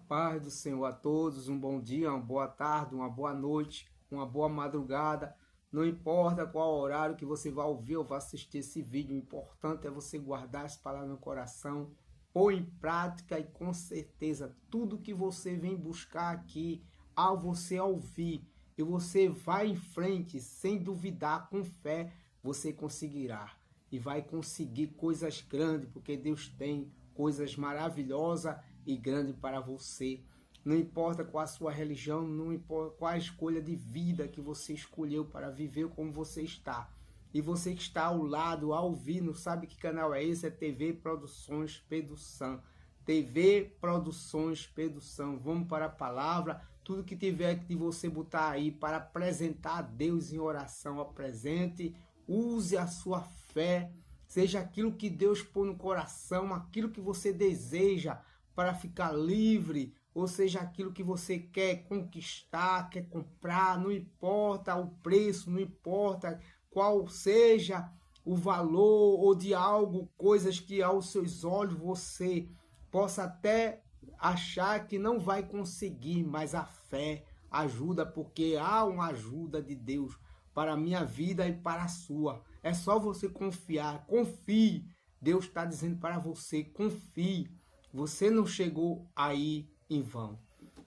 paz do Senhor a todos, um bom dia, uma boa tarde, uma boa noite, uma boa madrugada. Não importa qual horário que você vai ouvir ou vai assistir esse vídeo, o importante é você guardar as palavras no coração, pôr em prática e com certeza tudo que você vem buscar aqui, ao você ouvir, e você vai em frente sem duvidar, com fé, você conseguirá. E vai conseguir coisas grandes, porque Deus tem coisas maravilhosas e grandes para você. Não importa qual a sua religião, não importa qual a escolha de vida que você escolheu para viver como você está. E você que está ao lado, ao ouvir, não sabe que canal é esse? É TV Produções Pedro Sam. TV Produções Pedro Sam. Vamos para a palavra. Tudo que tiver que você botar aí para apresentar a Deus em oração, apresente. Use a sua fé. Seja aquilo que Deus põe no coração, aquilo que você deseja para ficar livre, ou seja, aquilo que você quer conquistar, quer comprar, não importa o preço, não importa qual seja o valor ou de algo, coisas que aos seus olhos você possa até achar que não vai conseguir, mas a fé ajuda, porque há uma ajuda de Deus para a minha vida e para a sua. É só você confiar, confie. Deus está dizendo para você, confie. Você não chegou aí em vão.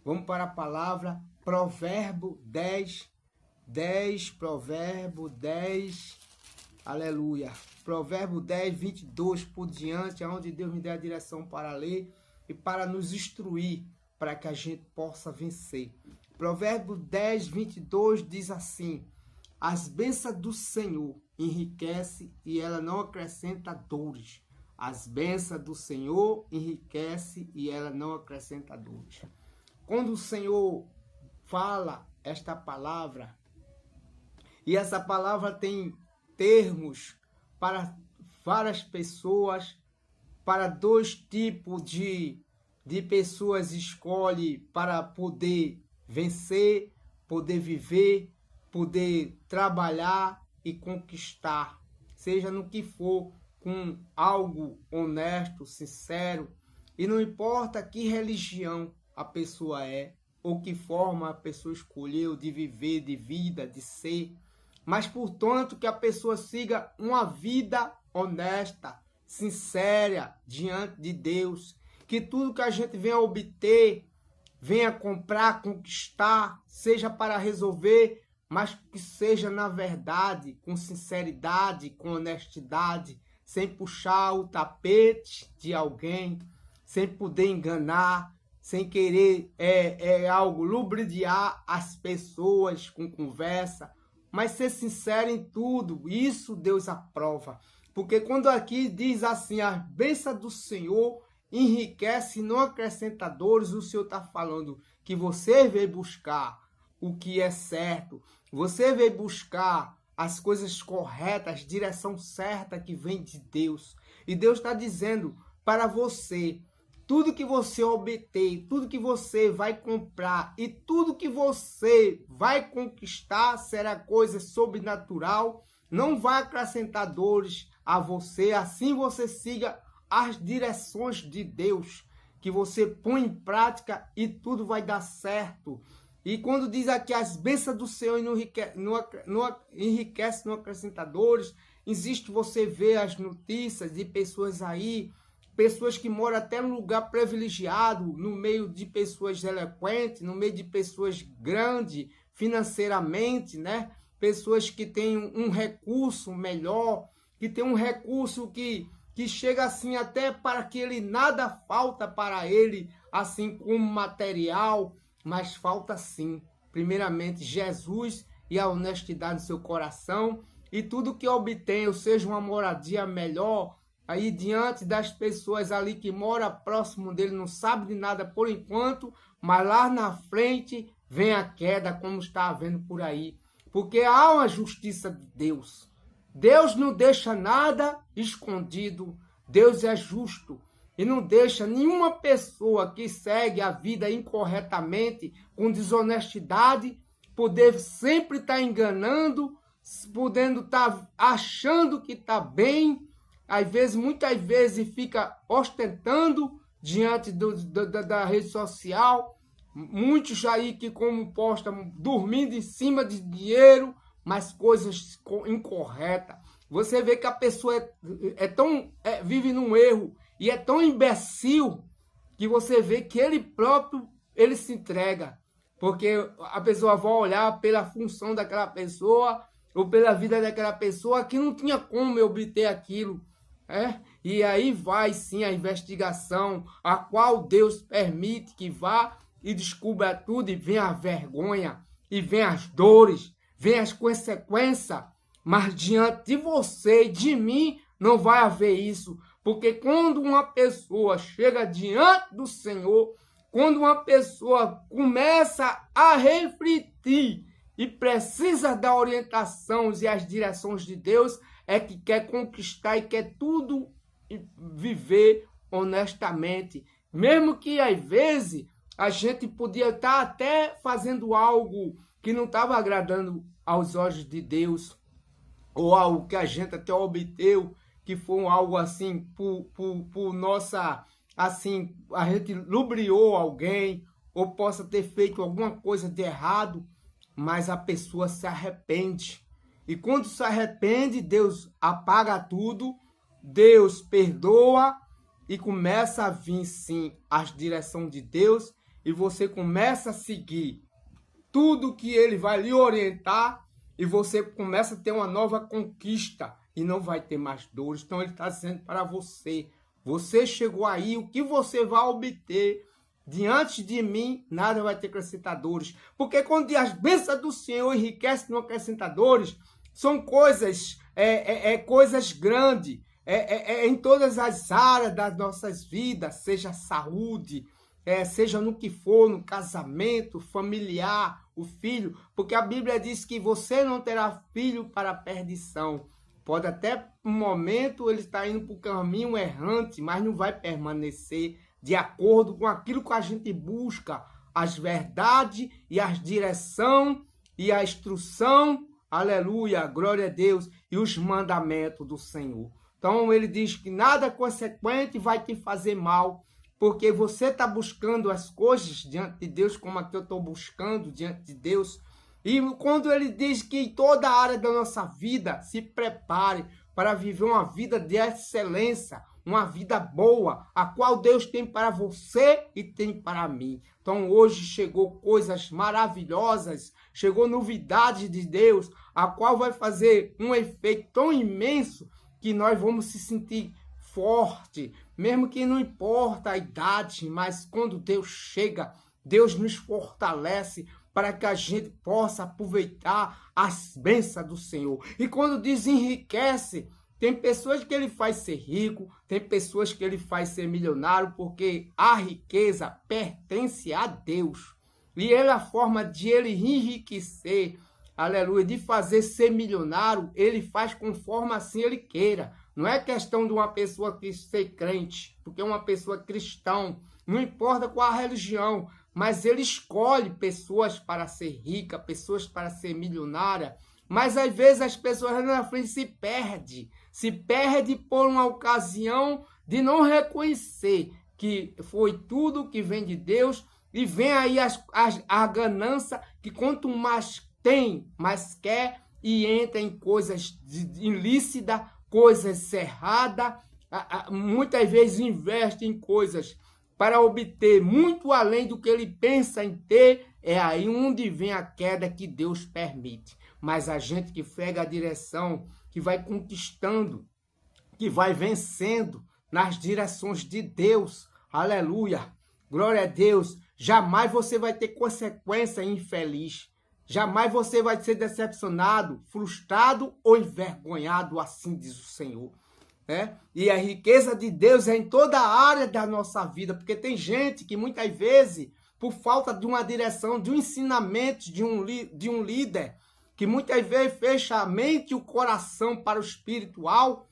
Vamos para a palavra, Provérbio 10, Provérbio 10, aleluia. Provérbio 10, 22 por diante, onde Deus me dê a direção para ler e para nos instruir, para que a gente possa vencer. Provérbio 10, 22 diz assim: as bênçãos do Senhor enriquece e ela não acrescenta dores. As bênçãos do Senhor enriquece e ela não acrescenta dores. Quando o Senhor fala esta palavra, e essa palavra tem termos para várias pessoas, para dois tipos de pessoas escolhe para poder vencer, poder viver, poder trabalhar e conquistar, seja no que for, com algo honesto, sincero, e não importa que religião a pessoa é, ou que forma a pessoa escolheu de viver, de vida, de ser, mas portanto que a pessoa siga uma vida honesta, sincera, diante de Deus, que tudo que a gente venha obter, venha comprar, conquistar, seja para resolver, mas que seja na verdade, com sinceridade, com honestidade, sem puxar o tapete de alguém, sem poder enganar, sem querer algo lubrificar as pessoas com conversa, mas ser sincero em tudo. Isso Deus aprova. Porque quando aqui diz assim, a bênção do Senhor enriquece e não acrescenta dores, o Senhor está falando que você veio buscar o que é certo, você veio buscar as coisas corretas, a direção certa que vem de Deus. E Deus está dizendo para você, tudo que você obter, tudo que você vai comprar e tudo que você vai conquistar será coisa sobrenatural, não vai acrescentar dores a você, assim você siga as direções de Deus, que você põe em prática e tudo vai dar certo. E quando diz aqui as bênçãos do Senhor não enriquece, não acrescenta dores, existe, você vê as notícias de pessoas aí, pessoas que moram até num lugar privilegiado, no meio de pessoas eloquentes, no meio de pessoas grandes financeiramente, né? Pessoas que têm um recurso melhor, que tem um recurso que chega assim até para que ele nada falta para ele, assim como material, mas falta sim, primeiramente, Jesus e a honestidade no seu coração, e tudo que obtém, ou seja, uma moradia melhor, aí diante das pessoas ali que moram próximo dele, não sabe de nada por enquanto, mas lá na frente vem a queda, como está havendo por aí, porque há uma justiça de Deus. Deus não deixa nada escondido, Deus é justo. E não deixa nenhuma pessoa que segue a vida incorretamente, com desonestidade, poder sempre estar enganando, podendo estar achando que está bem, às vezes, muitas vezes fica ostentando, diante da rede social. Muitos aí que, como postam, dormindo em cima de dinheiro, mas coisas incorretas. Você vê que a pessoa vive num erro e é tão imbecil que você vê que ele próprio se entrega. Porque a pessoa vai olhar pela função daquela pessoa ou pela vida daquela pessoa que não tinha como obter aquilo. E aí vai sim a investigação, a qual Deus permite que vá e descubra tudo, e vem a vergonha, e vem as dores, vem as consequências. Mas diante de você e de mim não vai haver isso. Porque quando uma pessoa chega diante do Senhor, quando uma pessoa começa a refletir e precisa da orientação e as direções de Deus, é que quer conquistar e quer tudo viver honestamente. Mesmo que às vezes a gente podia estar até fazendo algo que não estava agradando aos olhos de Deus, ou algo que a gente até obteve, que foi algo assim, por nossa, assim, a gente lubriou alguém, ou possa ter feito alguma coisa de errado, mas a pessoa se arrepende. E quando se arrepende, Deus apaga tudo, Deus perdoa e começa a vir, sim, as direções de Deus, e você começa a seguir tudo que ele vai lhe orientar, e você começa a ter uma nova conquista e não vai ter mais dores. Então ele está dizendo para você, você chegou aí, o que você vai obter diante de mim, nada vai ter acrescentadores. Porque quando as bênçãos do Senhor enriquecem não acrescentadores, são coisas, coisas grandes, em todas as áreas das nossas vidas, seja saúde, seja no que for, no casamento, familiar, o filho, porque a Bíblia diz que você não terá filho para a perdição. Pode até, um momento, ele está indo para o caminho errante, mas não vai permanecer de acordo com aquilo que a gente busca, as verdades e as direção e a instrução, aleluia, glória a Deus, e os mandamentos do Senhor. Então ele diz que nada consequente vai te fazer mal, porque você está buscando as coisas diante de Deus, como aqui eu estou buscando diante de Deus. E quando ele diz que em toda a área da nossa vida, se prepare para viver uma vida de excelência, uma vida boa, a qual Deus tem para você e tem para mim. Então hoje chegou coisas maravilhosas, chegou novidades de Deus, a qual vai fazer um efeito tão imenso que nós vamos se sentir forte, mesmo que não importa a idade, mas quando Deus chega, Deus nos fortalece para que a gente possa aproveitar as bênçãos do Senhor. E quando diz enriquece, tem pessoas que ele faz ser rico, tem pessoas que ele faz ser milionário, porque a riqueza pertence a Deus. E é a forma de ele enriquecer, aleluia, de fazer ser milionário, ele faz conforme assim ele queira. Não é questão de uma pessoa que ser crente, porque uma pessoa cristã, não importa qual a religião, mas ele escolhe pessoas para ser rica, pessoas para ser milionária. Mas às vezes as pessoas na frente se perde por uma ocasião de não reconhecer que foi tudo que vem de Deus, e vem aí a ganância, que quanto mais tem, mais quer, e entra em coisas ilícitas, coisas erradas, muitas vezes investe em coisas para obter muito além do que ele pensa em ter. É aí onde vem a queda que Deus permite. Mas a gente que pega a direção, que vai conquistando, que vai vencendo nas direções de Deus, aleluia, glória a Deus, jamais você vai ter consequência infeliz. Jamais você vai ser decepcionado, frustrado ou envergonhado, assim diz o Senhor. E a riqueza de Deus é em toda a área da nossa vida, porque tem gente que muitas vezes, por falta de uma direção, de um ensinamento, de um líder, que muitas vezes fecha a mente e o coração para o espiritual,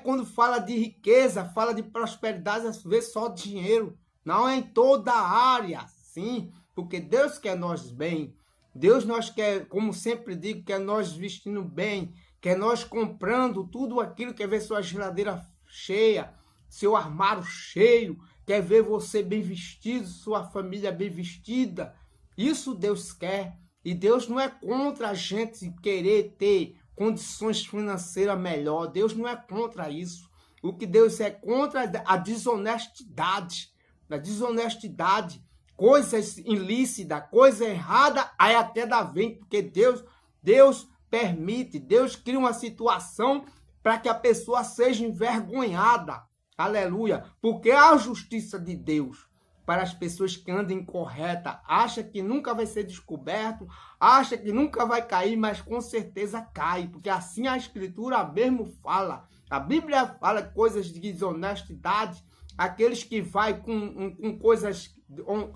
quando fala de riqueza, fala de prosperidade, às vezes só dinheiro. Não é em toda a área, sim, porque Deus quer nós bem. Deus nós quer, como sempre digo, quer nós vestindo bem, quer nós comprando tudo aquilo, quer ver sua geladeira cheia, seu armário cheio, quer ver você bem vestido, sua família bem vestida. Isso Deus quer. E Deus não é contra a gente querer ter condições financeiras melhor. Deus não é contra isso. O que Deus é contra é a desonestidade. A desonestidade, coisas ilícitas, coisa errada, aí até dá vem, porque Deus permite, Deus cria uma situação para que a pessoa seja envergonhada. Aleluia. Porque a justiça de Deus para as pessoas que andam incorreta, acha que nunca vai ser descoberto, acha que nunca vai cair, mas com certeza cai, porque assim a Escritura mesmo fala. A Bíblia fala coisas de desonestidade, aqueles que vai com coisas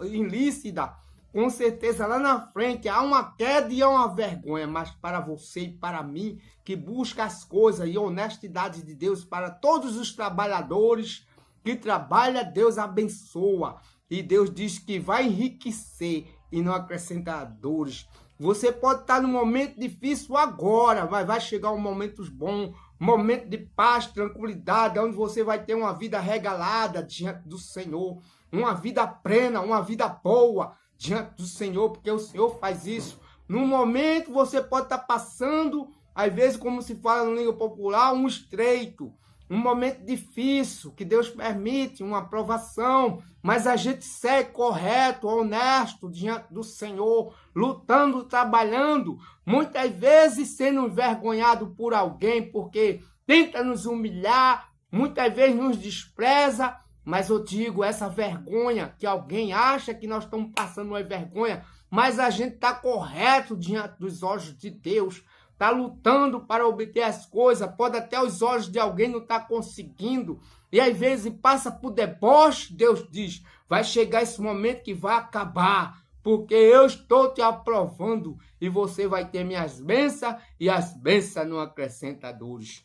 ilícitas, com certeza lá na frente há uma queda e há uma vergonha, mas para você e para mim, que busca as coisas e a honestidade de Deus para todos os trabalhadores que trabalham, Deus abençoa. E Deus diz que vai enriquecer e não acrescentar dores. Você pode estar num momento difícil agora, mas vai chegar um momento bom, um momento de paz, tranquilidade, onde você vai ter uma vida regalada diante do Senhor, uma vida plena, uma vida boa diante do Senhor, porque o Senhor faz isso. Num momento você pode estar passando, às vezes, como se fala no língua popular, um estreito, um momento difícil, que Deus permite, uma provação, mas a gente segue correto, honesto diante do Senhor, lutando, trabalhando, muitas vezes sendo envergonhado por alguém, porque tenta nos humilhar, muitas vezes nos despreza, mas eu digo, essa vergonha, que alguém acha que nós estamos passando uma vergonha, mas a gente está correto diante dos olhos de Deus, está lutando para obter as coisas, pode até os olhos de alguém não estar conseguindo, e às vezes passa por deboche, Deus diz, vai chegar esse momento que vai acabar, porque eu estou te aprovando, e você vai ter minhas bênçãos, e as bênçãos não acrescentam dores.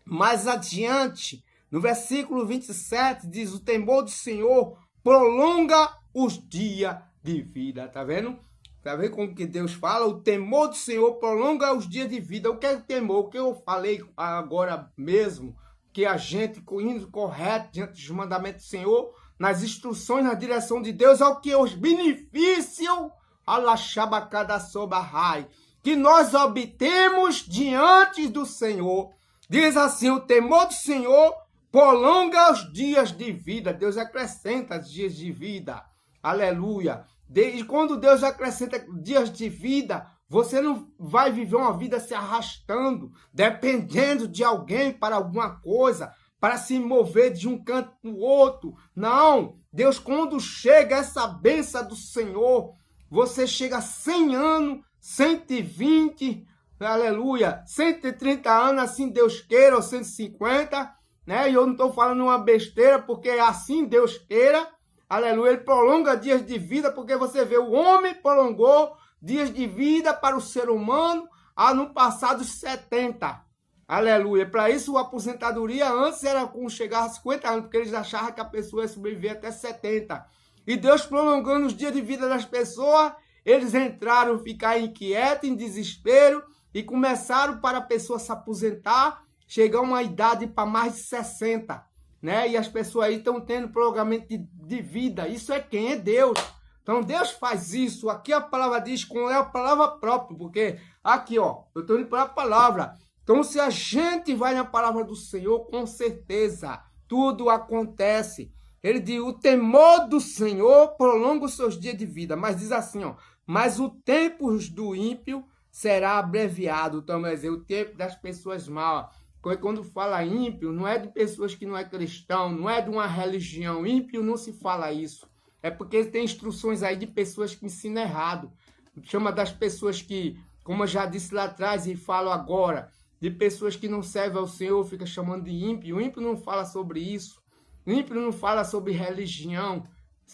Mais adiante, no versículo 27, diz, o temor do Senhor prolonga os dias de vida, tá vendo? Tá vendo como que Deus fala? O temor do Senhor prolonga os dias de vida. O que é o temor? O que eu falei agora mesmo, que a gente indo correto diante dos mandamentos do Senhor, nas instruções, na direção de Deus, é o que os benefícios que nós obtemos diante do Senhor. Diz assim, o temor do Senhor prolonga os dias de vida. Deus acrescenta os dias de vida. Aleluia. E quando Deus acrescenta dias de vida, você não vai viver uma vida se arrastando, dependendo de alguém para alguma coisa, para se mover de um canto para o outro. Não, Deus, quando chega essa bênção do Senhor, você chega a 100 anos, 120, aleluia, 130 anos, assim Deus queira, ou 150, né? E eu não estou falando uma besteira, porque assim Deus queira. Aleluia, ele prolonga dias de vida, porque você vê, o homem prolongou dias de vida para o ser humano no passado 70. Aleluia, para isso a aposentadoria antes era com chegar a 50 anos, porque eles achavam que a pessoa ia sobreviver até 70. E Deus prolongando os dias de vida das pessoas, eles entraram, ficar inquietos, em desespero, e começaram para a pessoa se aposentar, chegar a uma idade para mais de 60. Né? E as pessoas aí estão tendo prolongamento de vida. Isso é quem? É Deus. Então Deus faz isso. Aqui a palavra diz, como é a palavra própria, porque aqui, ó, eu estou indo para a palavra. Então se a gente vai na palavra do Senhor, com certeza tudo acontece. Ele diz, o temor do Senhor prolonga os seus dias de vida. Mas diz assim, ó, mas o tempo do ímpio será abreviado. Então, mas o tempo das pessoas maus. Quando fala ímpio, não é de pessoas que não é cristão, não é de uma religião. Ímpio não se fala isso. É porque tem instruções aí de pessoas que ensinam errado. Chama das pessoas que, como eu já disse lá atrás e falo agora, de pessoas que não servem ao Senhor, fica chamando de ímpio. O ímpio não fala sobre isso. O ímpio não fala sobre religião.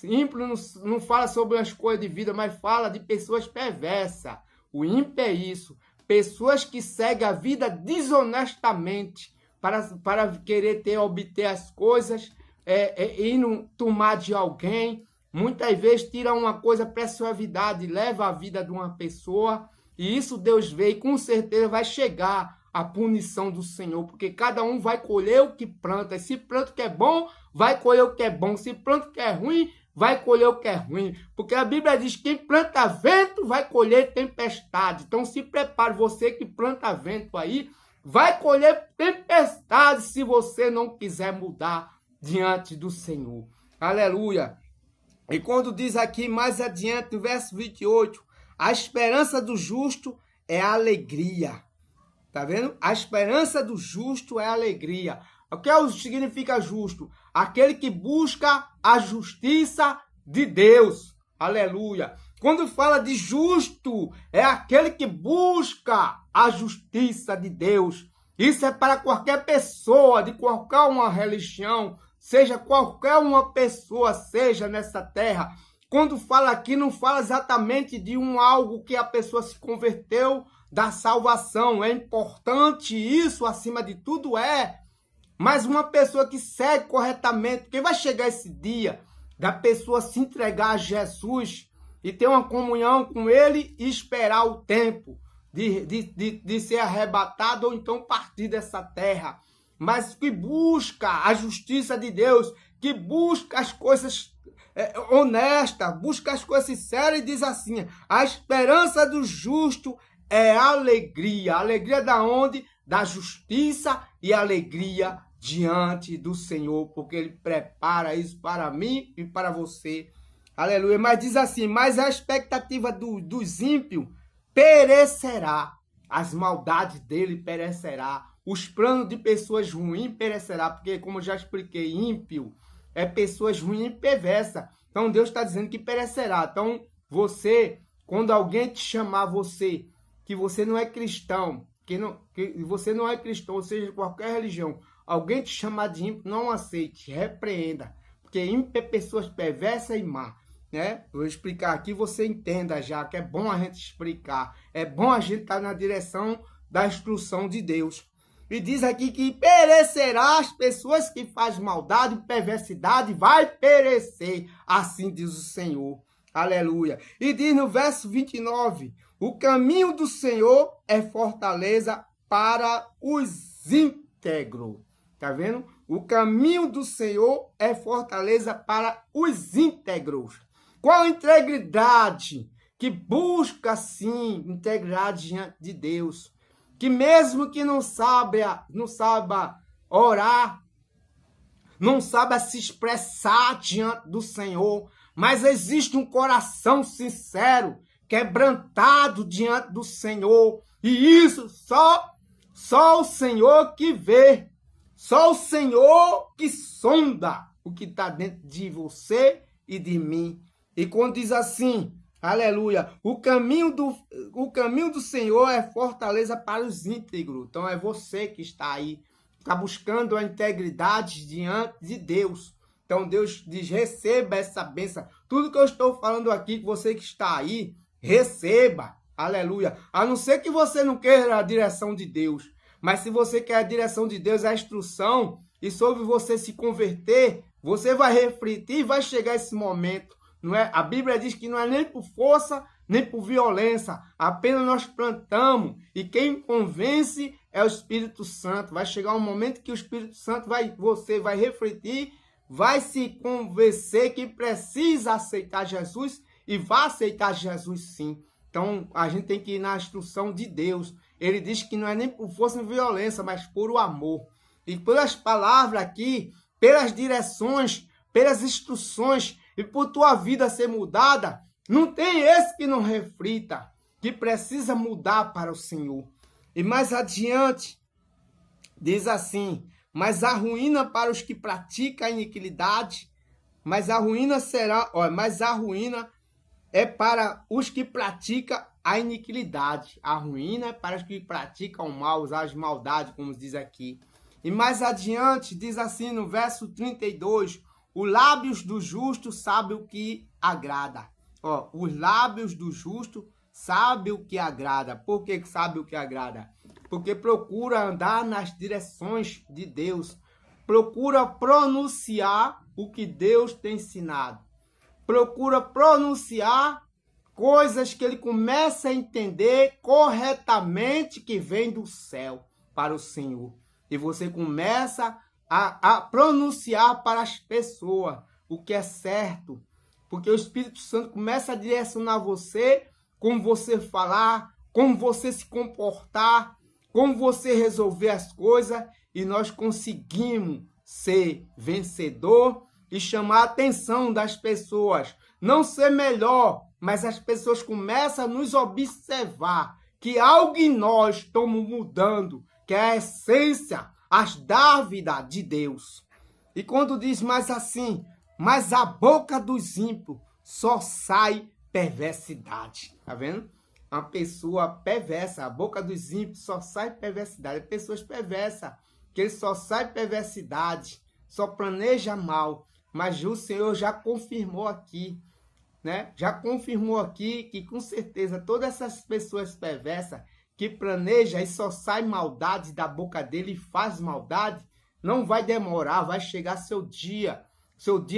O ímpio não fala sobre as coisas de vida, mas fala de pessoas perversas. O ímpio é isso. Pessoas que seguem a vida desonestamente para querer obter as coisas e não tomar de alguém. Muitas vezes tira uma coisa para sua vida, leva a vida de uma pessoa. E isso Deus vê e com certeza vai chegar a punição do Senhor, porque cada um vai colher o que planta. E se planta o que é bom, vai colher o que é bom. Se planta o que é ruim, vai colher o que é ruim. Porque a Bíblia diz que quem planta vento vai colher tempestade. Então se prepare, você que planta vento aí, vai colher tempestade se você não quiser mudar diante do Senhor. Aleluia. E quando diz aqui mais adiante, no verso 28, a esperança do justo é alegria. Tá vendo? A esperança do justo é alegria. O que significa justo? Aquele que busca a justiça de Deus. Aleluia. Quando fala de justo, é aquele que busca a justiça de Deus. Isso é para qualquer pessoa, de qualquer uma religião, seja qualquer uma pessoa, seja nessa terra. Quando fala aqui, não fala exatamente de algo que a pessoa se converteu da salvação. É importante isso, acima de tudo mas uma pessoa que segue corretamente, porque vai chegar esse dia da pessoa se entregar a Jesus e ter uma comunhão com Ele e esperar o tempo de ser arrebatado ou então partir dessa terra. Mas que busca a justiça de Deus, que busca as coisas honestas, busca as coisas sérias e diz assim, a esperança do justo é alegria. Alegria da onde? Da justiça e alegria diante do Senhor, porque Ele prepara isso para mim e para você. Aleluia. Mas diz assim, mas a expectativa dos ímpios perecerá. As maldades dele perecerá. Os planos de pessoas ruins perecerá. Porque, como eu já expliquei, ímpio é pessoas ruins e perversas. Então, Deus está dizendo que perecerá. Então, você, quando alguém te chamar você, que você não é cristão, que você não é cristão, ou seja, de qualquer religião, alguém te chamar de ímpio, não aceite, repreenda. Porque ímpio é pessoas perversas e má. Né? Vou explicar aqui, você entenda já, que é bom a gente explicar. É bom a gente estar na direção da instrução de Deus. E diz aqui que perecerá as pessoas que fazem maldade e perversidade, vai perecer. Assim diz o Senhor. Aleluia. E diz no verso 29, o caminho do Senhor é fortaleza para os íntegros. Tá vendo? O caminho do Senhor é fortaleza para os íntegros. Qual a integridade? Que busca, sim, integridade diante de Deus. Que mesmo que não saiba orar, não saiba se expressar diante do Senhor, mas existe um coração sincero, quebrantado diante do Senhor. E isso só o Senhor que vê. Só o Senhor que sonda o que está dentro de você e de mim. E quando diz assim, aleluia, o caminho do Senhor é fortaleza para os íntegros. Então é você que está aí, está buscando a integridade diante de Deus. Então Deus diz, receba essa bênção. Tudo que eu estou falando aqui, você que está aí, receba. Aleluia. A não ser que você não queira a direção de Deus. Mas se você quer a direção de Deus, a instrução, e sobre você se converter, você vai refletir e vai chegar esse momento. Não é? A Bíblia diz que não é nem por força, nem por violência. Apenas nós plantamos. E quem convence é o Espírito Santo. Vai chegar um momento que o Espírito Santo você vai refletir, vai se convencer que precisa aceitar Jesus e vai aceitar Jesus sim. Então, a gente tem que ir na instrução de Deus. Ele diz que não é nem por força nem violência, mas por o amor. E pelas palavras aqui, pelas direções, pelas instruções, e por tua vida ser mudada, não tem esse que não reflita, que precisa mudar para o Senhor. E mais adiante, diz assim, mas a ruína para os que praticam a iniquidade, mas a ruína é para os que praticam a iniquidade. A ruína é para os que praticam o mal, as maldades, como diz aqui. E mais adiante, diz assim no verso 32, os lábios do justo sabem o que agrada. Os lábios do justo sabem o que agrada. Por que sabe o que agrada? Porque procura andar nas direções de Deus. Procura pronunciar o que Deus tem ensinado. Procura pronunciar coisas que ele começa a entender corretamente que vem do céu. para o Senhor. E você começa a pronunciar para as pessoas o que é certo. Porque o Espírito Santo começa a direcionar você, como você falar, como você se comportar, como você resolver as coisas. E nós conseguimos ser vencedor e chamar a atenção das pessoas. Não ser melhor, mas as pessoas começam a nos observar que algo em nós estamos mudando, que é a essência, as dávidas de Deus. E quando diz mais assim, mas a boca dos ímpios só sai perversidade. Tá vendo? Uma pessoa perversa, a boca dos ímpios só sai perversidade. Pessoas perversas, que ele só sai perversidade, só planeja mal. Mas o Senhor já confirmou aqui, né? Já confirmou aqui que com certeza todas essas pessoas perversas que planejam e só sai maldade da boca dele e faz maldade, não vai demorar, vai chegar seu dia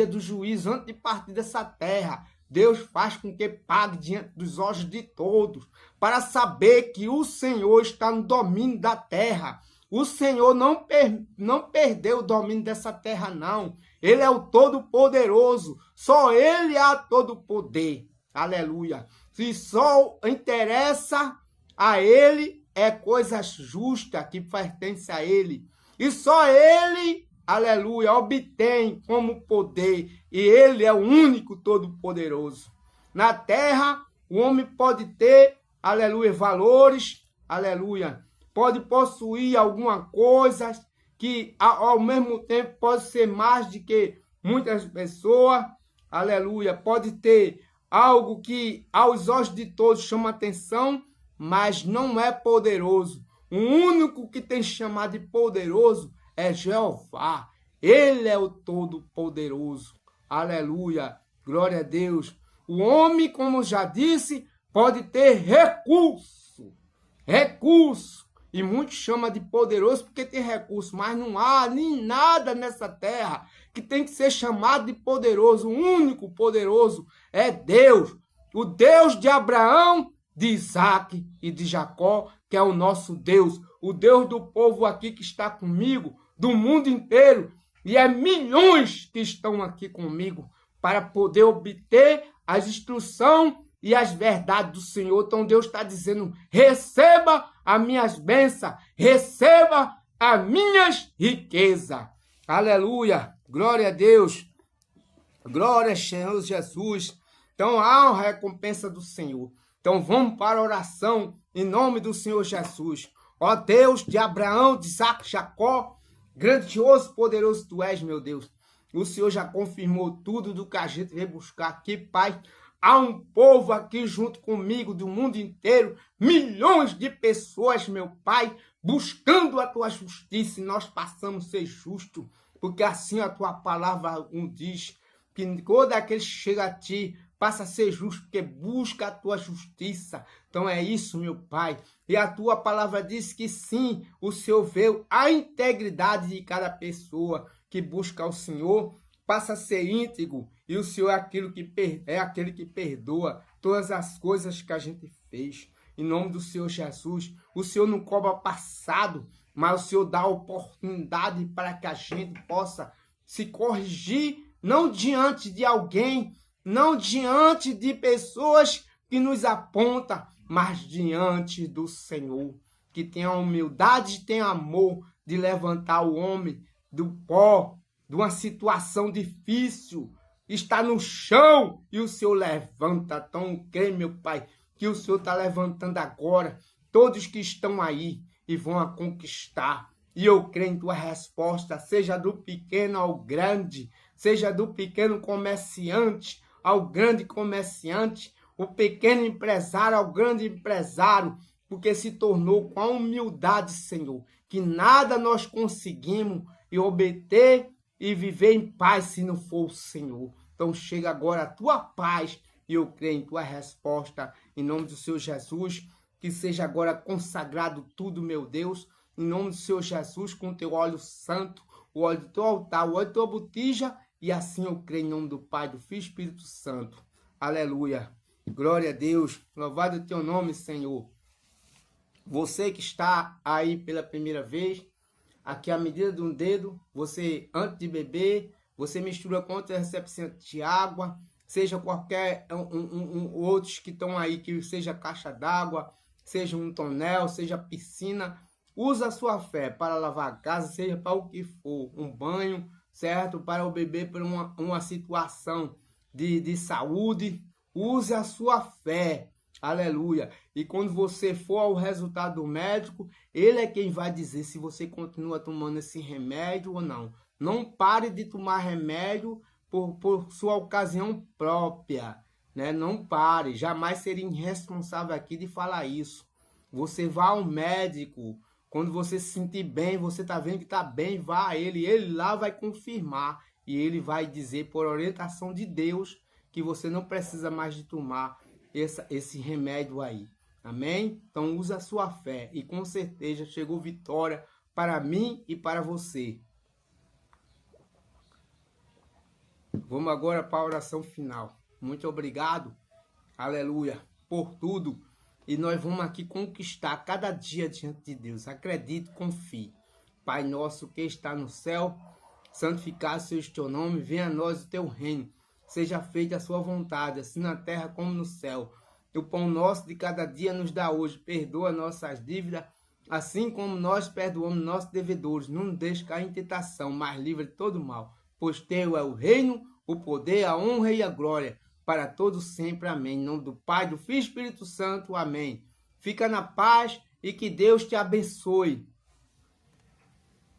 do juízo antes de partir dessa terra. Deus faz com que pague diante dos olhos de todos, para saber que o Senhor está no domínio da terra. O Senhor não perdeu o domínio dessa terra, não. Ele é o Todo-Poderoso. Só Ele há todo o poder. Aleluia. Se só interessa a Ele, é coisa justa que pertence a Ele. E só Ele, aleluia, obtém como poder. E Ele é o único Todo-Poderoso. Na terra, o homem pode ter, aleluia, valores, aleluia, pode possuir alguma coisa que ao mesmo tempo pode ser mais do que muitas pessoas, aleluia, pode ter algo que aos olhos de todos chama atenção, mas não é poderoso. O único que tem chamado de poderoso é Jeová. Ele é o Todo-Poderoso. Aleluia, glória a Deus. O homem, como já disse, pode ter recurso. E muitos chamam de poderoso porque tem recurso, mas não há nem nada nessa terra que tem que ser chamado de poderoso. O único poderoso é Deus, o Deus de Abraão, de Isaac e de Jacó, que é o nosso Deus, o Deus do povo aqui que está comigo, do mundo inteiro, e é milhões que estão aqui comigo para poder obter as instruções e as verdades do Senhor. Então Deus está dizendo, receba as minhas bênçãos, receba as minhas riquezas. Aleluia, glória a Deus, glória a Senhor Jesus. Então há uma recompensa do Senhor. Então vamos para a oração em nome do Senhor Jesus. Ó Deus de Abraão, de Isaac, Jacó, grandioso, poderoso tu és, meu Deus. O Senhor já confirmou tudo do que a gente veio buscar aqui, Pai. Há um povo aqui junto comigo do mundo inteiro, milhões de pessoas, meu Pai, buscando a tua justiça, e nós passamos a ser justos, porque assim a tua palavra diz, que todo aquele que chega a ti passa a ser justo, porque busca a tua justiça. Então é isso, meu Pai. E a tua palavra diz que sim, o Senhor vê a integridade de cada pessoa que busca o Senhor, passa a ser íntegro, e o Senhor é aquele que perdoa todas as coisas que a gente fez. Em nome do Senhor Jesus, o Senhor não cobra passado, mas o Senhor dá oportunidade para que a gente possa se corrigir, não diante de alguém, não diante de pessoas que nos apontam, mas diante do Senhor, que tem a humildade e tem amor de levantar o homem do pó, de uma situação difícil, está no chão e o Senhor levanta. Então, creio, meu Pai, que o Senhor está levantando agora todos que estão aí e vão a conquistar. E eu creio em tua resposta, seja do pequeno ao grande, seja do pequeno comerciante ao grande comerciante, o pequeno empresário ao grande empresário, porque se tornou com a humildade, Senhor, que nada nós conseguimos e obter e viver em paz se não for o Senhor. Então chega agora a tua paz e eu creio em tua resposta, em nome do Senhor Jesus, que seja agora consagrado tudo, meu Deus, em nome do Senhor Jesus, com teu óleo santo, o óleo do teu altar, o óleo da tua botija, e assim eu creio em nome do Pai, do Filho e Espírito Santo. Aleluia. Glória a Deus. Louvado o teu nome, Senhor. Você que está aí pela primeira vez, aqui à medida de um dedo, você, antes de beber, você mistura com outro recipiente de água, seja qualquer outros que estão aí, que seja caixa d'água, seja um tonel, seja piscina. Usa a sua fé para lavar a casa, seja para o que for, um banho, certo? Para o bebê, por uma situação de saúde. Use a sua fé. Aleluia. E quando você for ao resultado do médico, ele é quem vai dizer se você continua tomando esse remédio ou não. Não pare de tomar remédio por sua ocasião própria, né? Não pare. Jamais seria irresponsável aqui de falar isso. Você vá ao médico. Quando você se sentir bem, você está vendo que está bem, vá a ele. Ele lá vai confirmar. E ele vai dizer, por orientação de Deus, que você não precisa mais de tomar esse remédio aí. Amém? Então usa a sua fé e com certeza chegou vitória para mim e para você. Vamos agora para a oração final. Muito obrigado, aleluia, por tudo. E nós vamos aqui conquistar cada dia diante de Deus. Acredite, confie. Pai nosso que está no céu, santificado seja o teu nome, venha a nós o teu reino. Seja feita a sua vontade, assim na terra como no céu. O pão nosso de cada dia nos dá hoje. Perdoa nossas dívidas, assim como nós perdoamos nossos devedores. Não nos deixe cair em tentação, mas livre de todo mal. Pois teu é o reino, o poder, a honra e a glória, para todos sempre. Amém. Em nome do Pai, do Filho e do Espírito Santo. Amém. Fica na paz e que Deus te abençoe.